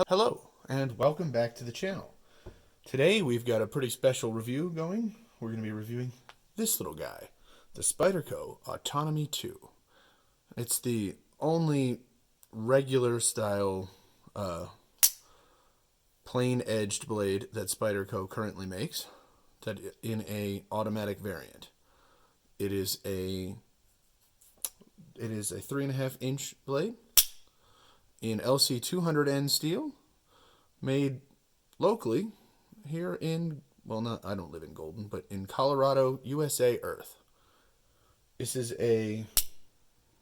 Hello, and welcome back to the channel. Today we've got a pretty special review going. We're going to be reviewing this little guy, the Spyderco Autonomy 2. It's the only regular style plain edged blade that Spyderco currently makes that in a automatic variant. It is a 3.5-inch blade in LC 200N steel, made locally here in, well, not, I don't live in Golden, but in Colorado, USA, Earth. This is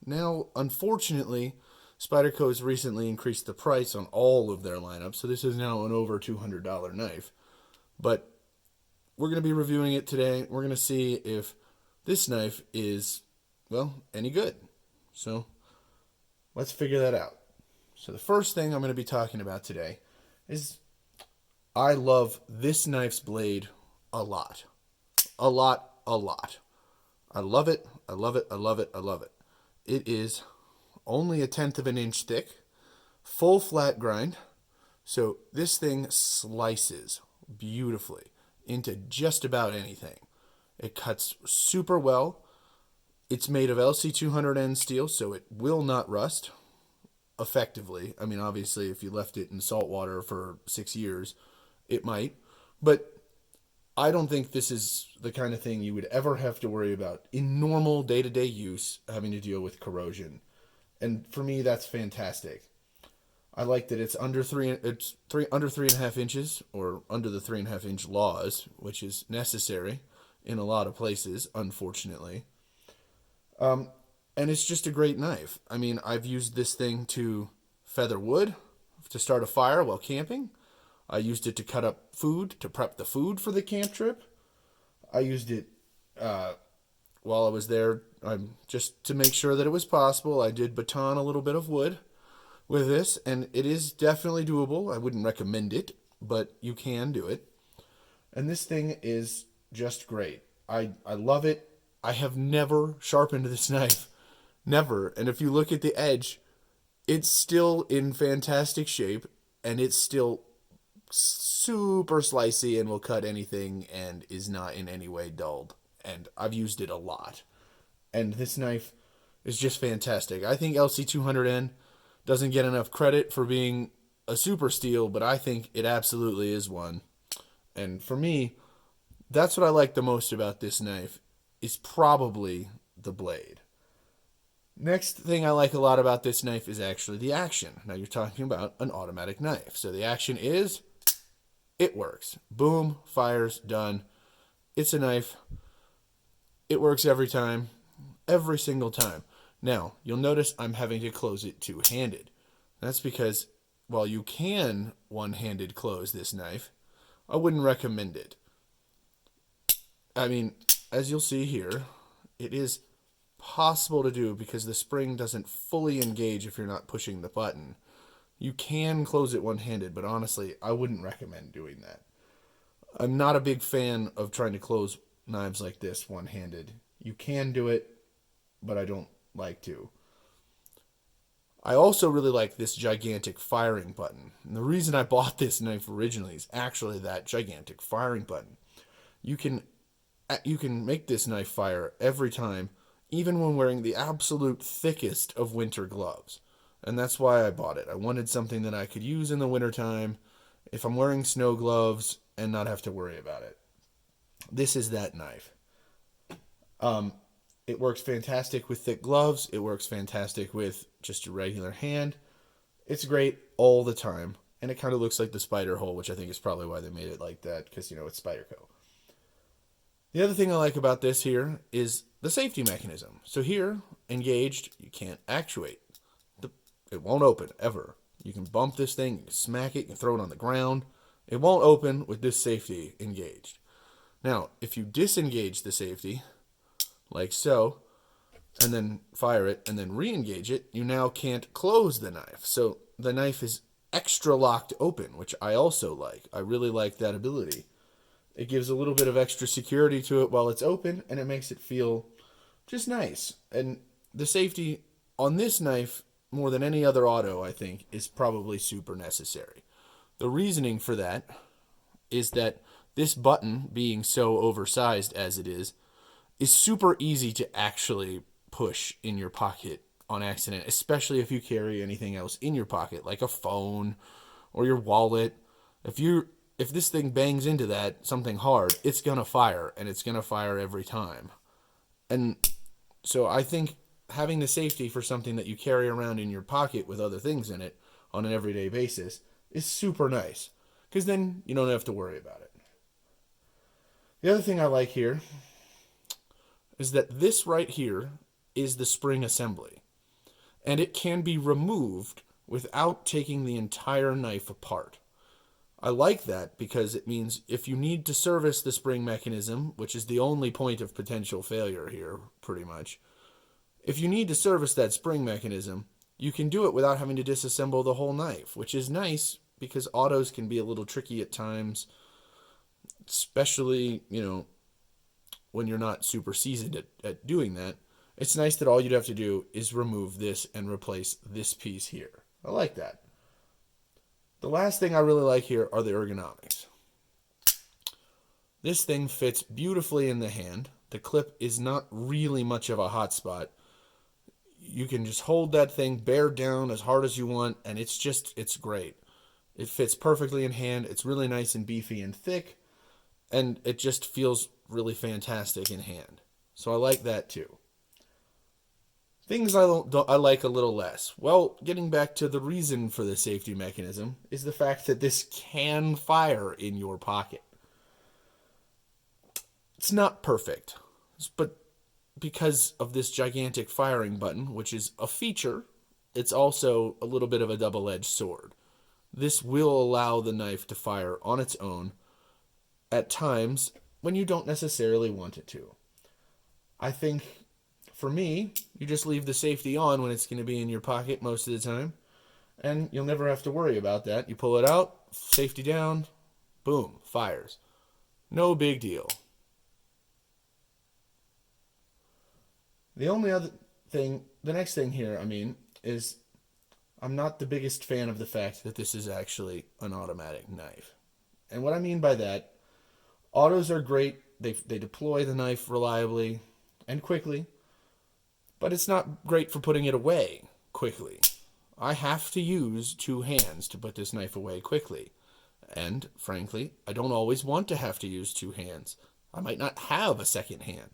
now, unfortunately, Spyderco has recently increased the price on all of their lineup, so this is now an over $200 knife. But we're going to be reviewing it today. We're going to see if this knife is, well, any good. So let's figure that out. So the first thing I'm going to be talking about today is I love this knife's blade a lot. A lot, a lot. I love it, I love it, I love it, I love it. It is only 1/10 of an inch thick, full flat grind, so this thing slices beautifully into just about anything. It cuts super well. It's made of LC200N steel, so it will not rust effectively. I mean, obviously, if you left it in salt water for 6 years, it might. But I don't think this is the kind of thing you would ever have to worry about in normal day-to-day use, having to deal with corrosion. And for me, that's fantastic. I like that it's under 3.5 inches, or under the 3.5-inch laws, which is necessary in a lot of places, unfortunately. And it's just a great knife. I mean, I've used this thing to feather wood, to start a fire while camping. I used it to cut up food, to prep the food for the camp trip. I used it while I was there, just to make sure that it was possible. I did baton a little bit of wood with this, and it is definitely doable. I wouldn't recommend it, but you can do it. And this thing is just great. I love it. I have never sharpened this knife. Never. And if you look at the edge, it's still in fantastic shape, and it's still super slicey and will cut anything and is not in any way dulled. And I've used it a lot. And this knife is just fantastic. I think LC200N doesn't get enough credit for being a super steel, but I think it absolutely is one. And for me, that's what I like the most about this knife, is probably the blade. Next thing I like a lot about this knife is actually the action. Now you're talking about an automatic knife. So the action is, it works. Boom, fires, done. It's a knife. It works every time, every single time. Now, you'll notice I'm having to close it two-handed. That's because while you can one-handed close this knife, I wouldn't recommend it. I mean, as you'll see here, it is possible to do because the spring doesn't fully engage if you're not pushing the button. You can close it one-handed, but honestly, I wouldn't recommend doing that. I'm not a big fan of trying to close knives like this one-handed. You can do it, but I don't like to. I also really like this gigantic firing button. And the reason I bought this knife originally is actually that gigantic firing button. You can make this knife fire every time, even when wearing the absolute thickest of winter gloves. And that's why I bought it. I wanted something that I could use in the wintertime if I'm wearing snow gloves and not have to worry about it. This is that knife. It works fantastic with thick gloves. It works fantastic with just a regular hand. It's great all the time. And it kind of looks like the spider hole, which I think is probably why they made it like that, because, it's Spyderco. The other thing I like about this here is the safety mechanism. So here, engaged, you can't actuate. It won't open, ever. You can bump this thing, you can smack it, you can throw it on the ground. It won't open with this safety engaged. Now, if you disengage the safety, like so, and then fire it, and then re-engage it, you now can't close the knife. So the knife is extra locked open, which I also like. I really like that ability. It gives a little bit of extra security to it while it's open, and it makes it feel just nice. And the safety on this knife more than any other auto, I think, is probably super necessary. The reasoning for that is that this button, being so oversized as it is super easy to actually push in your pocket on accident, especially if you carry anything else in your pocket, like a phone or your wallet. If this thing bangs into that something hard, it's gonna fire, and it's gonna fire every time. And so I think having the safety for something that you carry around in your pocket with other things in it on an everyday basis is super nice, because then you don't have to worry about it. The other thing I like here is that this right here is the spring assembly, and it can be removed without taking the entire knife apart. I like that because it means if you need to service the spring mechanism, which is the only point of potential failure here, pretty much, if you need to service that spring mechanism, you can do it without having to disassemble the whole knife, which is nice because autos can be a little tricky at times, especially, when you're not super seasoned at doing that. It's nice that all you'd have to do is remove this and replace this piece here. I like that. The last thing I really like here are the ergonomics. This thing fits beautifully in the hand. The clip is not really much of a hot spot. You can just hold that thing bear down as hard as you want, and it's great. It fits perfectly in hand. It's really nice and beefy and thick, and it just feels really fantastic in hand. So I like that too. Things I like a little less. Well, getting back to the reason for the safety mechanism is the fact that this can fire in your pocket. It's not perfect, but because of this gigantic firing button, which is a feature, it's also a little bit of a double-edged sword. This will allow the knife to fire on its own at times when you don't necessarily want it to. I think, for me, you just leave the safety on when it's going to be in your pocket most of the time, and you'll never have to worry about that. You pull it out, safety down, boom, fires. No big deal. The next thing here, is I'm not the biggest fan of the fact that this is actually an automatic knife. And what I mean by that, autos are great. They deploy the knife reliably and quickly, but it's not great for putting it away quickly. I have to use two hands to put this knife away quickly. And frankly, I don't always want to have to use two hands. I might not have a second hand.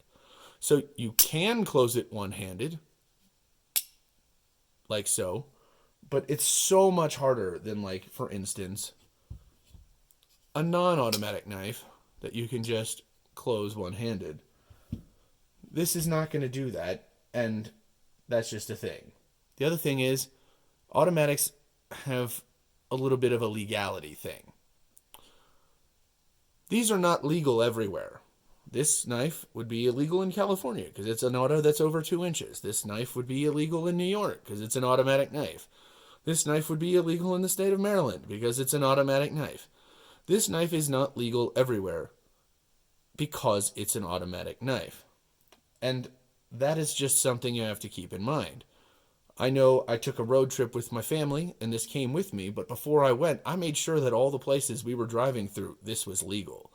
So you can close it one-handed, like so, but it's so much harder than, like, for instance, a non-automatic knife that you can just close one-handed. This is not going to do that, and that's just a thing. The other thing is, automatics have a little bit of a legality thing. These are not legal everywhere. This knife would be illegal in California because it's an auto that's over 2 inches. This knife would be illegal in New York because it's an automatic knife. This knife would be illegal in the state of Maryland because it's an automatic knife. This knife is not legal everywhere because it's an automatic knife. And that is just something you have to keep in mind. I know I took a road trip with my family, and this came with me, but before I went, I made sure that all the places we were driving through, this was legal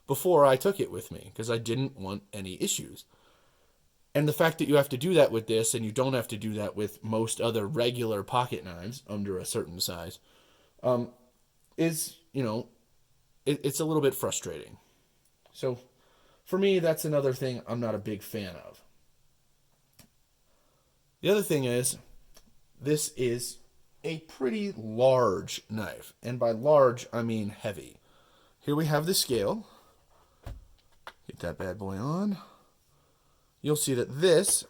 before I took it with me, because I didn't want any issues. And the fact that you have to do that with this, and you don't have to do that with most other regular pocket knives under a certain size, is, it's a little bit frustrating. So, for me, that's another thing I'm not a big fan of. The other thing is, this is a pretty large knife. And by large, I mean heavy. Here we have the scale. Get that bad boy on. You'll see that this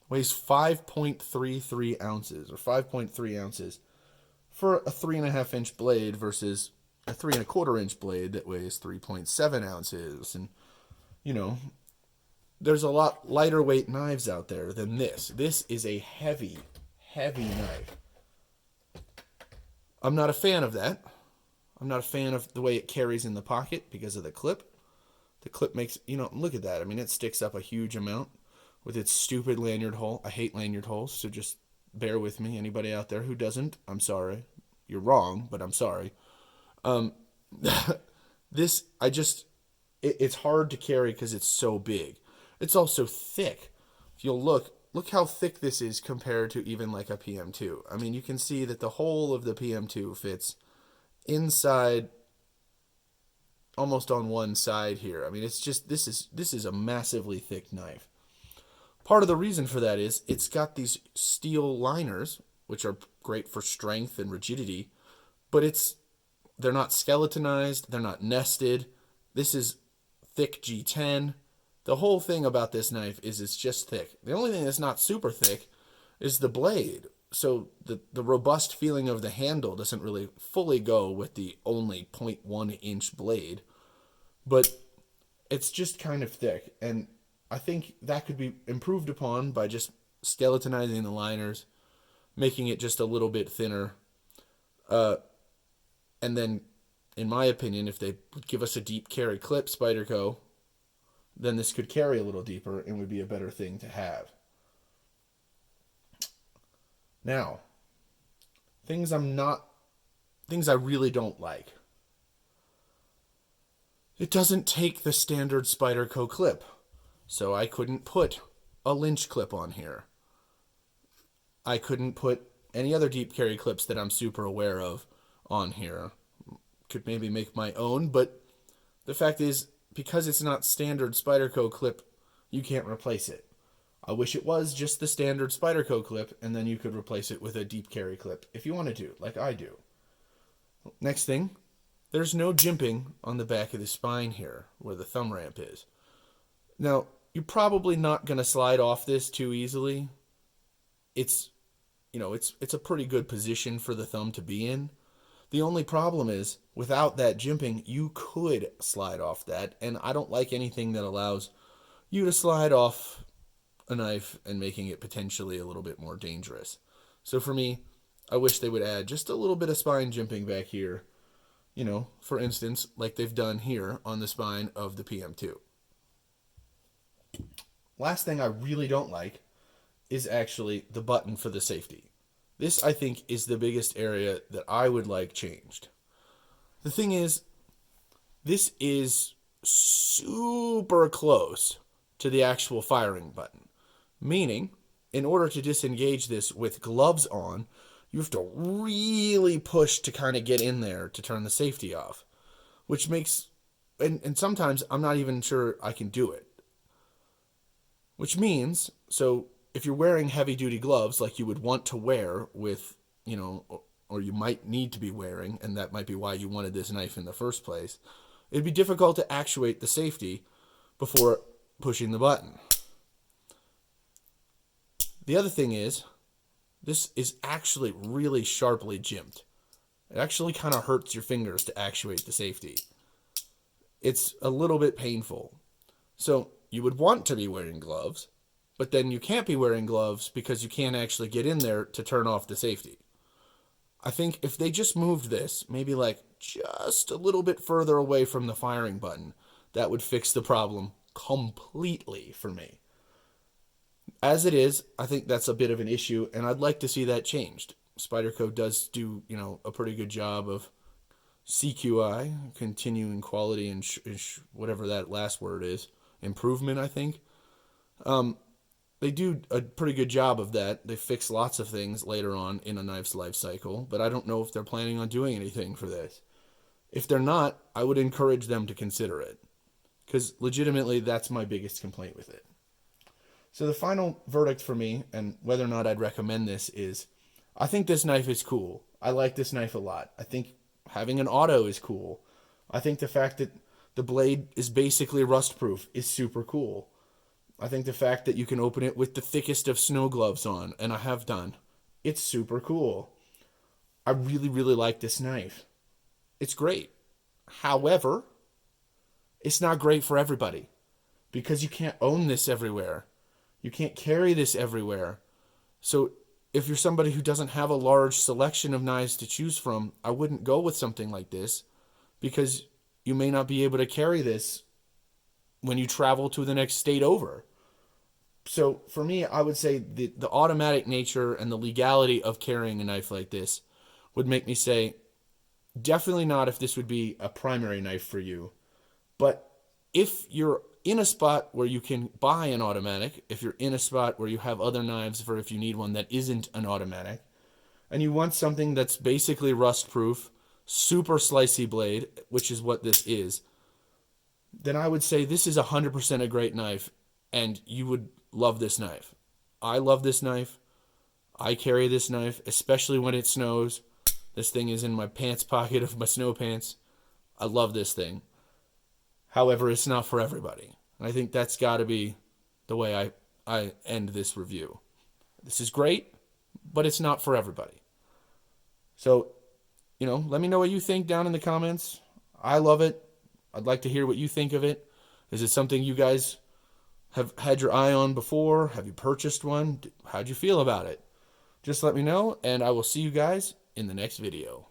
weighs 5.33 ounces, or 5.3 ounces, for a 3.5 inch blade versus a 3.25 inch blade that weighs 3.7 ounces. And, there's a lot lighter weight knives out there than this. This is a heavy, heavy knife. I'm not a fan of that. I'm not a fan of the way it carries in the pocket because of the clip. The clip makes, look at that. It sticks up a huge amount with its stupid lanyard hole. I hate lanyard holes, so just bear with me. Anybody out there who doesn't, I'm sorry. You're wrong, but I'm sorry. Um, this, it's hard to carry because it's so big. It's also thick. If you'll look how thick this is compared to even like a PM2. I mean, you can see that the whole of the PM2 fits inside, almost on one side here. I mean, it's just, this is a massively thick knife. Part of the reason for that is it's got these steel liners, which are great for strength and rigidity, but they're not skeletonized, they're not nested. This is thick G10. The whole thing about this knife is it's just thick. The only thing that's not super thick is the blade. So the robust feeling of the handle doesn't really fully go with the only 0.1 inch blade, but it's just kind of thick. And I think that could be improved upon by just skeletonizing the liners, making it just a little bit thinner. And then, in my opinion, if they would give us a deep carry clip, Spyderco, then this could carry a little deeper and would be a better thing to have. Now, things I really don't like. It doesn't take the standard Spyderco clip, so I couldn't put a Lynch clip on here. I couldn't put any other deep carry clips that I'm super aware of on here. Could maybe make my own, but the fact is, because it's not standard Spyderco clip, you can't replace it. I wish it was just the standard Spyderco clip, and then you could replace it with a deep carry clip if you wanted to, like I do. Next thing, there's no jimping on the back of the spine here, where the thumb ramp is. Now, you're probably not going to slide off this too easily. It's a pretty good position for the thumb to be in. The only problem is, without that jimping, you could slide off that, and I don't like anything that allows you to slide off a knife and making it potentially a little bit more dangerous. So for me, I wish they would add just a little bit of spine jimping back here, for instance, like they've done here on the spine of the PM2. Last thing I really don't like is actually the button for the safety. This, I think, is the biggest area that I would like changed. The thing is, this is super close to the actual firing button. Meaning, in order to disengage this with gloves on, you have to really push to kind of get in there to turn the safety off. Which makes, and sometimes I'm not even sure I can do it. Which means, so if you're wearing heavy-duty gloves like you would want to wear with, or you might need to be wearing, and that might be why you wanted this knife in the first place, it'd be difficult to actuate the safety before pushing the button. The other thing is, this is actually really sharply jimped. It actually kind of hurts your fingers to actuate the safety. It's a little bit painful. So you would want to be wearing gloves, but then you can't be wearing gloves because you can't actually get in there to turn off the safety. I think if they just moved this, maybe like just a little bit further away from the firing button, that would fix the problem completely for me. As it is, I think that's a bit of an issue, and I'd like to see that changed. Spyderco does do, a pretty good job of CQI, continuing quality and whatever that last word is, improvement, I think. They do a pretty good job of that. They fix lots of things later on in a knife's life cycle, but I don't know if they're planning on doing anything for this. If they're not, I would encourage them to consider it, because legitimately that's my biggest complaint with it. So the final verdict for me, and whether or not I'd recommend this, is I think this knife is cool. I like this knife a lot. I think having an auto is cool. I think the fact that the blade is basically rust-proof is super cool. I think the fact that you can open it with the thickest of snow gloves on, and I have done, it's super cool. I really, really like this knife. It's great. However, it's not great for everybody, because you can't own this everywhere. You can't carry this everywhere. So if you're somebody who doesn't have a large selection of knives to choose from, I wouldn't go with something like this, because you may not be able to carry this when you travel to the next state over. So for me, I would say the automatic nature and the legality of carrying a knife like this would make me say, definitely not if this would be a primary knife for you. But if you're in a spot where you can buy an automatic, if you're in a spot where you have other knives for if you need one that isn't an automatic, and you want something that's basically rust-proof, super slicey blade, which is what this is, then I would say this is 100% a great knife, and you would love this knife. I love this knife. I carry this knife, especially when it snows. This thing is in my pants pocket of my snow pants. I love this thing. However, it's not for everybody. And I think that's got to be the way I end this review. This is great, but it's not for everybody. So, let me know what you think down in the comments. I love it. I'd like to hear what you think of it. Is it something you guys have had your eye on before? Have you purchased one? How'd you feel about it? Just let me know, and I will see you guys in the next video.